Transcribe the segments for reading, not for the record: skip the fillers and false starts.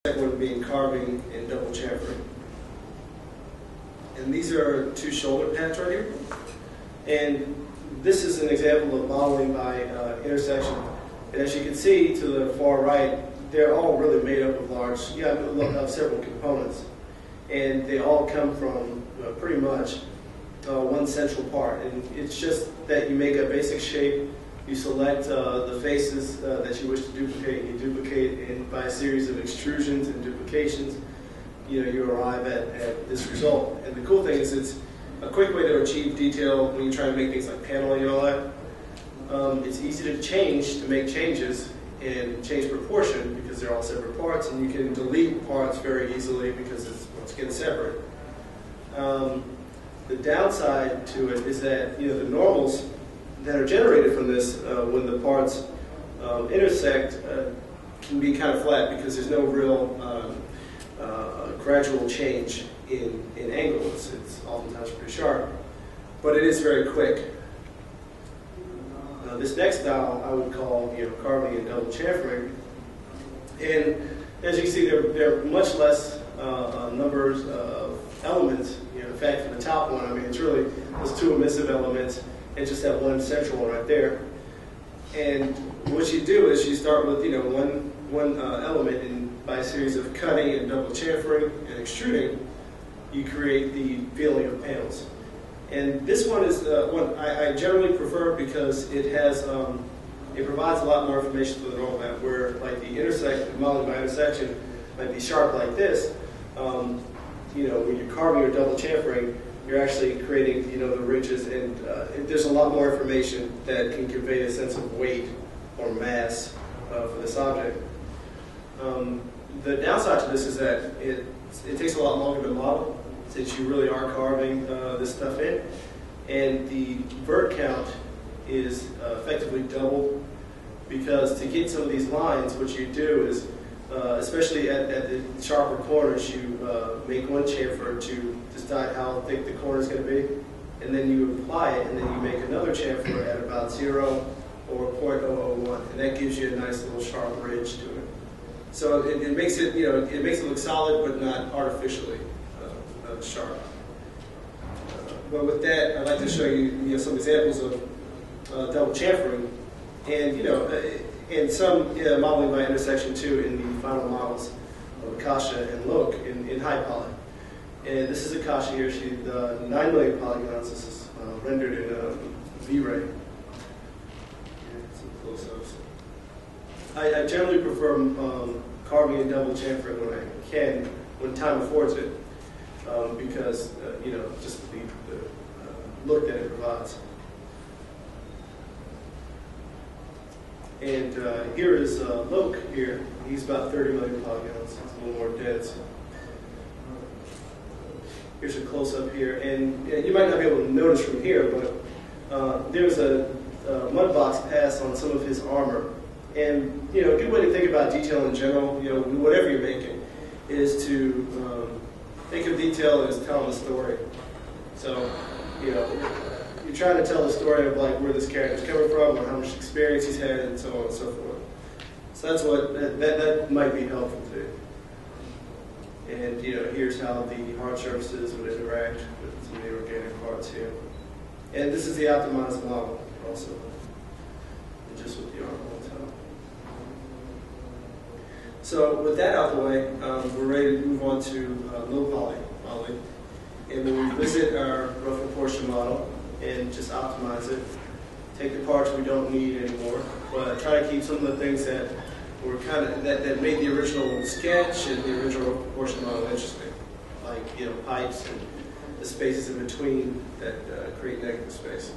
second one being carving and double chamfering. And these are two shoulder pads right here. And this is an example of modeling by intersection. And as you can see to the far right, they're all really made up of several components. And they all come from pretty much one central part. And it's just that you make a basic shape, you select the faces that you wish to duplicate, and you duplicate, and by a series of extrusions and duplications, you arrive at this result. And the cool thing is it's a quick way to achieve detail when you try to make things like paneling and all that. It's easy to make changes and change proportion because they're all separate parts, and you can delete parts very easily because it's once again separate. The downside to it is that the normals that are generated from this when the parts intersect can be kind of flat because there's no real gradual change in angle. It's oftentimes pretty sharp, but it is very quick. This next style I would call carving and double chamfering, and as you can see, there are much less numbers of elements. In fact, for the top one, I mean, it's really those two emissive elements and just that one central one right there. And what you do is you start with one element, and by a series of cutting and double chamfering and extruding, you create the feeling of panels. And this one is one I generally prefer because it has it provides a lot more information for the normal map. Where like the modeling by intersection might be sharp like this. When you're carving or double chamfering, you're actually creating the ridges, and there's a lot more information that can convey a sense of weight or mass for this object. The downside to this is that it takes a lot longer to model, since you really are carving this stuff in, and the vert count is effectively double, because to get some of these lines, what you do is, especially at the sharper corners, you make one chamfer to decide how thick the corner is going to be, and then you apply it, and then you make another chamfer at about 0 or 0.001, and that gives you a nice little sharp ridge to it. So it makes it it makes it look solid, but not artificially sharp. But with that, I'd like to show you some examples of double chamfering, and some modeling by intersection too in the final models of Akasha and Lok in high poly. And this is Akasha here. She's 9 million polygons. This is rendered in V-Ray. Some close-ups. I generally prefer carving and double chamfering when I can, when time affords it, because just the look that it provides. And here is Lok here. He's about 30 million polygons. It's a little more dense. Here's a close-up here. And you might not be able to notice from here, but there's a mud box pass on some of his armor. And a good way to think about detail in general, whatever you're making, is to think of detail as telling a story. So, you're trying to tell the story of like where this character's coming from, or how much experience he's had, and so on and so forth. So that's what that might be helpful too. And here's how the hard surfaces would interact with some of the organic parts here. And this is the optimized model also, just with the armor on top. So with that out of the way, we're ready to move on to low poly modeling. And then we visit our rough proportion model and just optimize it. Take the parts we don't need anymore, but try to keep some of the things that were that made the original sketch and the original rough proportion model interesting, like pipes and the spaces in between that create negative space.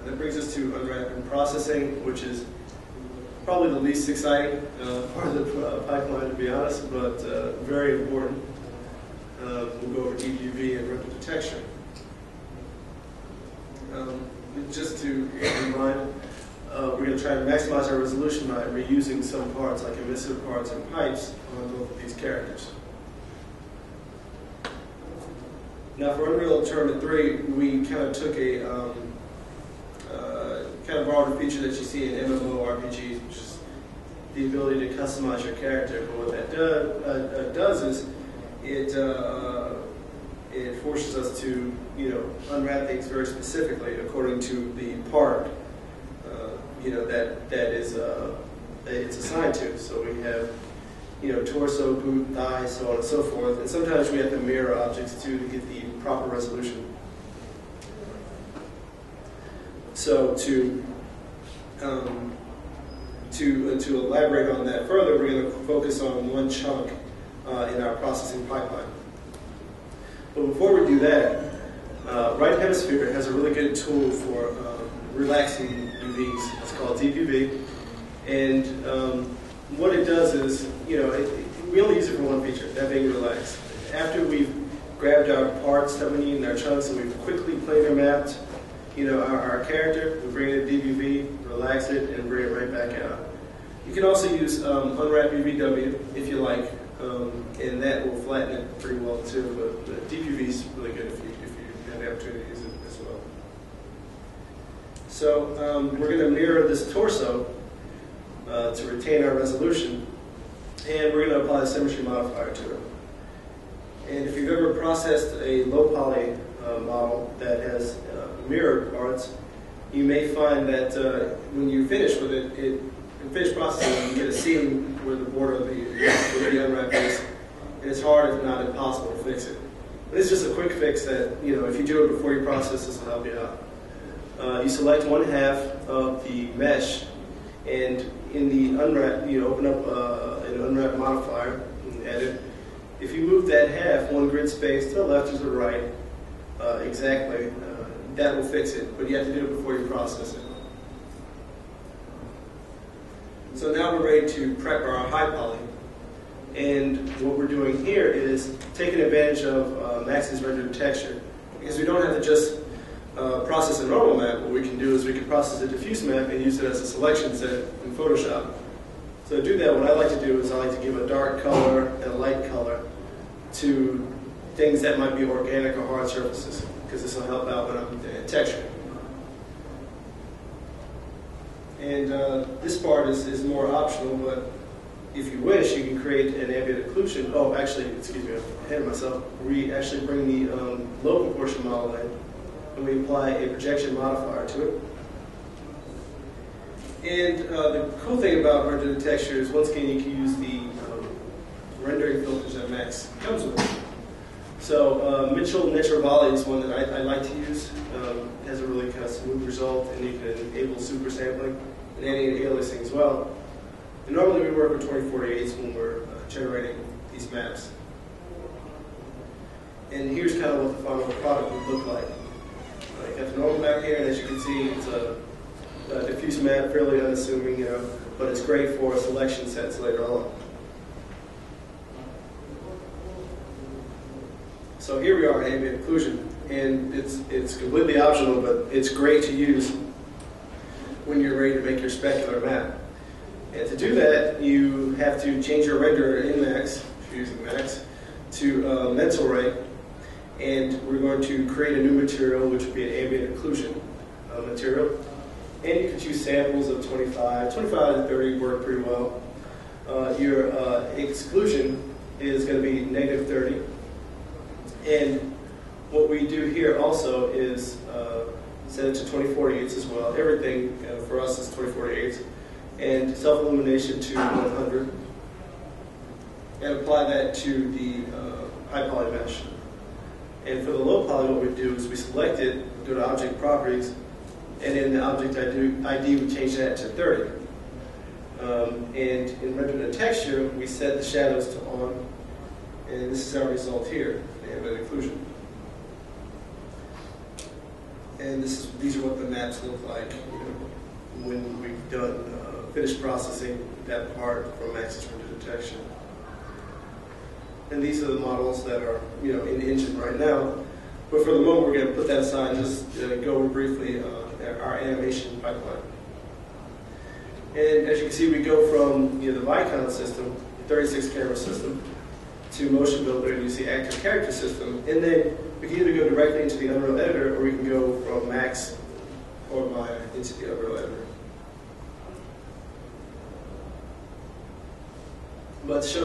And that brings us to unwrapping processing, which is probably the least exciting part of the pipeline, to be honest, but very important. We'll go over deep UV and ripple detection. Just to remind, we're going to try to maximize our resolution by reusing some parts, like emissive parts and pipes, on both of these characters. Now, for Unreal Tournament 3, we kind of took a kind of broader feature that you see in MMORPGs, which is the ability to customize your character. But what that does is it forces us to, unwrap things very specifically according to the part, that is it's assigned to. So we have, torso, boot, thigh, so on and so forth. And sometimes we have to mirror objects too to get the proper resolution. So to elaborate on that further, we're going to focus on one chunk in our processing pipeline. But before we do that, right hemisphere has a really good tool for relaxing UVs. It's called DPV, and what it does is, we only use it for one feature, that being relax. After we've grabbed our parts that we need in our chunks and we've quickly planar mapped, our character, we bring it to DPV, relax it, and bring it right back out. You can also use unwrap UVW if you like, and that will flatten it pretty well too. But DPV is really good if you have the opportunity to use it as well. So we're going to mirror this torso to retain our resolution, and we're going to apply the symmetry modifier to it. And if you've ever processed a low poly model that has mirrored parts, you may find that when you finish with it, in finished processing, you get a seam where the border of the unwrap is, and it's hard, if not impossible, to fix it. But it's just a quick fix that, if you do it before you process, this will help you out. You select one half of the mesh, and in the unwrap, open up an unwrap modifier and edit. If you move that half one grid space to the left or to the right, exactly, that will fix it, but you have to do it before you process it. So now we're ready to prep our high poly, and what we're doing here is taking advantage of Max's rendered texture, because we don't have to just process a normal map. What we can do is we can process a diffuse map and use it as a selection set in Photoshop. So to do that, what I like to do is I like to give a dark color and a light color to things that might be organic or hard surfaces, because this will help out when I'm texturing. And this part is more optional, but if you wish, you can create an ambient occlusion. Oh, actually, excuse me, I'm ahead of myself. We actually bring the low proportion model in, and we apply a projection modifier to it. And the cool thing about rendered texture is, once again, you can use the rendering filters that Max comes with. So Mitchell Netrivali is one that I like to use. Has a really kind of smooth result, and you can enable super sampling and aliasing as well. And normally we work with 2048s when we're generating these maps. And here's kind of what the final product would look like. You got the normal map here, and as you can see, it's a diffuse map, fairly unassuming, but it's great for selection sets later on. So here we are in ambient occlusion, and it's completely optional, but it's great to use when you're ready to make your specular map. And to do that, you have to change your renderer in Max, if you're using Max, to mental ray, and we're going to create a new material, which would be an ambient occlusion material. And you can choose samples of 25 to 30 work pretty well. Your exclusion is going to be -30. And what we do here also is set it to 2048s as well. Everything for us is 2048s. And self-illumination to 100. And apply that to the high poly mesh. And for the low poly, what we do is we select it, go to object properties, and in the object ID we change that to 30. And in rendering the texture, we set the shadows to on, and this is our result here, the ambient occlusion. And these are what the maps look like when we've done finished processing that part from Max's rendered detection. And these are the models that are in the engine right now. But for the moment, we're going to put that aside and just go over briefly our animation pipeline. And as you can see, we go from the Vicon system, 36 camera system, to Motion Builder, and you see Actor Character System. And then we can either go directly into the Unreal Editor, or we can go from Max or Maya into the Unreal Editor. but show